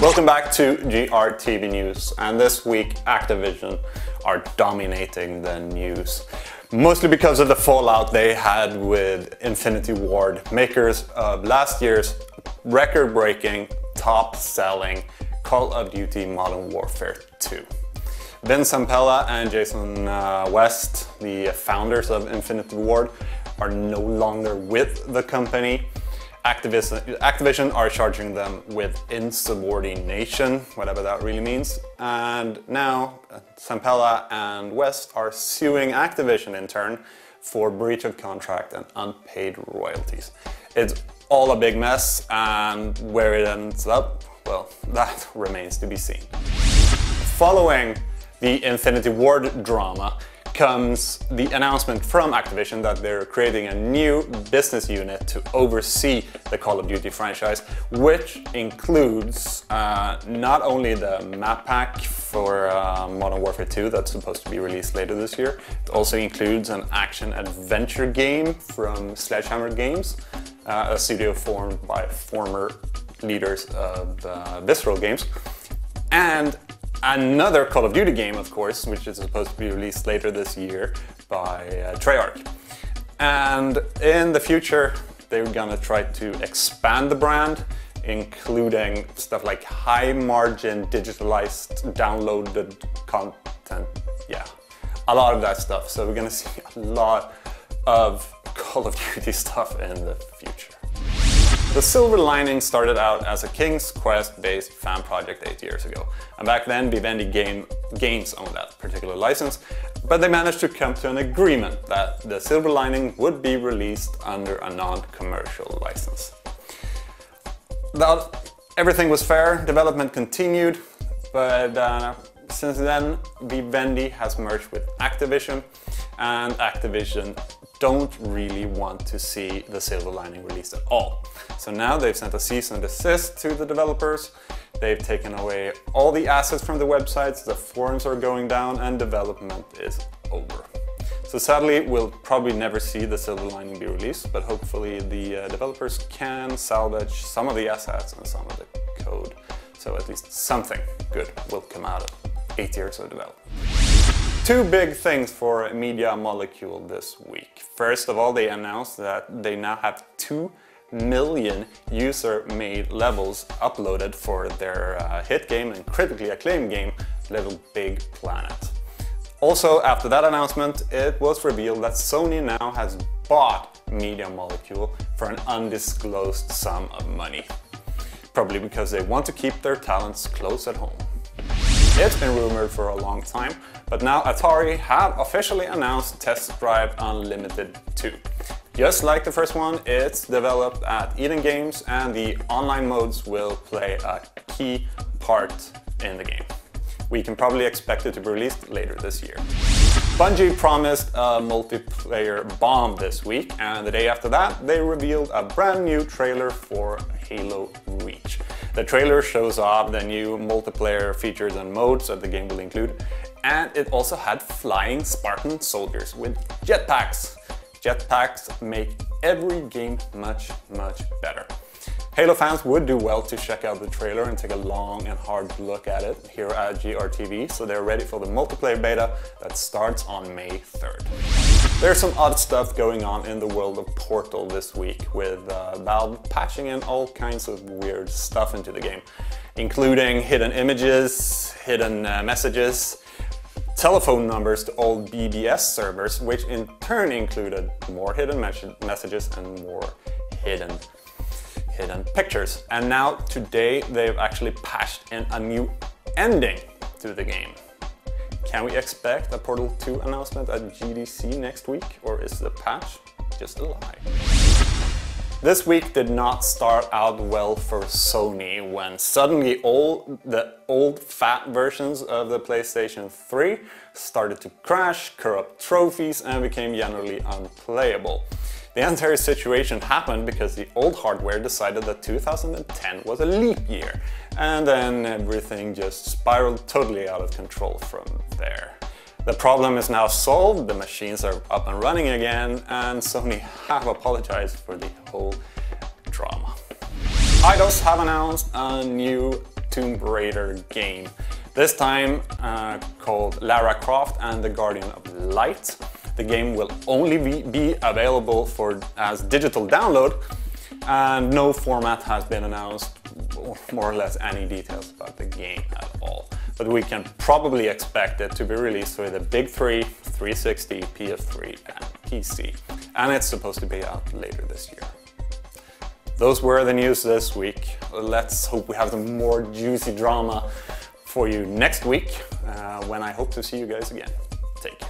Welcome back to GRTV News, and this week Activision are dominating the news. Mostly because of the fallout they had with Infinity Ward, makers of last year's record-breaking, top-selling Call of Duty Modern Warfare 2. Vince Zampella and Jason West, the founders of Infinity Ward, are no longer with the company. Activision are charging them with insubordination, whatever that really means, and now Zampella and West are suing Activision in turn for breach of contract and unpaid royalties. It's all a big mess, and where it ends up, well, that remains to be seen. Following the Infinity Ward drama comes the announcement from Activision that they're creating a new business unit to oversee the Call of Duty franchise, which includes not only the map pack for Modern Warfare 2 that's supposed to be released later this year, it also includes an action-adventure game from Sledgehammer Games, a studio formed by former leaders of Visceral Games, and another Call of Duty game, of course, which is supposed to be released later this year by Treyarch. And in the future, they're gonna try to expand the brand, including stuff like high-margin, digitalized, downloaded content. Yeah, a lot of that stuff. So we're gonna see a lot of Call of Duty stuff in the future. The Silver Lining started out as a King's Quest-based fan project 8 years ago, and back then Vivendi Games owned that particular license, but they managed to come to an agreement that the Silver Lining would be released under a non-commercial license. Everything was fair, development continued, but since then Vivendi has merged with Activision, and Activision don't really want to see the Silver Lining released at all. So now they've sent a cease and desist to the developers, they've taken away all the assets from the websites, the forums are going down, and development is over. So sadly, we'll probably never see the Silver Lining be released, but hopefully the developers can salvage some of the assets and some of the code. So at least something good will come out of 8 years of development. Two big things for Media Molecule this week. First of all, they announced that they now have 2 million user-made levels uploaded for their hit game and critically acclaimed game, Little Big Planet. Also, after that announcement, it was revealed that Sony now has bought Media Molecule for an undisclosed sum of money. Probably because they want to keep their talents close at home. It's been rumored for a long time, but now Atari have officially announced Test Drive Unlimited 2. Just like the first one, it's developed at Eden Games, and the online modes will play a key part in the game. We can probably expect it to be released later this year. Bungie promised a multiplayer bomb this week, and the day after that they revealed a brand new trailer for Halo Reach. The trailer shows off the new multiplayer features and modes that the game will include, and it also had flying Spartan soldiers with jetpacks. Jetpacks make every game much better. Halo fans would do well to check out the trailer and take a long and hard look at it here at GRTV, so they're ready for the multiplayer beta that starts on May 3rd. There's some odd stuff going on in the world of Portal this week, with Valve patching in all kinds of weird stuff into the game, including hidden images, hidden messages, telephone numbers to old BBS servers, which in turn included more hidden messages and more hidden pictures. And now today they've actually patched in a new ending to the game. Can we expect a Portal 2 announcement at GDC next week, or is the patch just a lie? This week did not start out well for Sony when suddenly the old fat versions of the PlayStation 3 started to crash, corrupt trophies, and became generally unplayable. The entire situation happened because the old hardware decided that 2010 was a leap year, and then everything just spiraled totally out of control from there. The problem is now solved, the machines are up and running again, and Sony have apologized for the whole drama. Eidos have announced a new Tomb Raider game, this time called Lara Croft and the Guardian of Light. The game will only be available as digital download, and no format has been announced, or more or less any details about the game at all. But we can probably expect it to be released with the big three, 360, PS3 and PC. And it's supposed to be out later this year. Those were the news this week. Let's hope we have some more juicy drama for you next week, when I hope to see you guys again. Take care.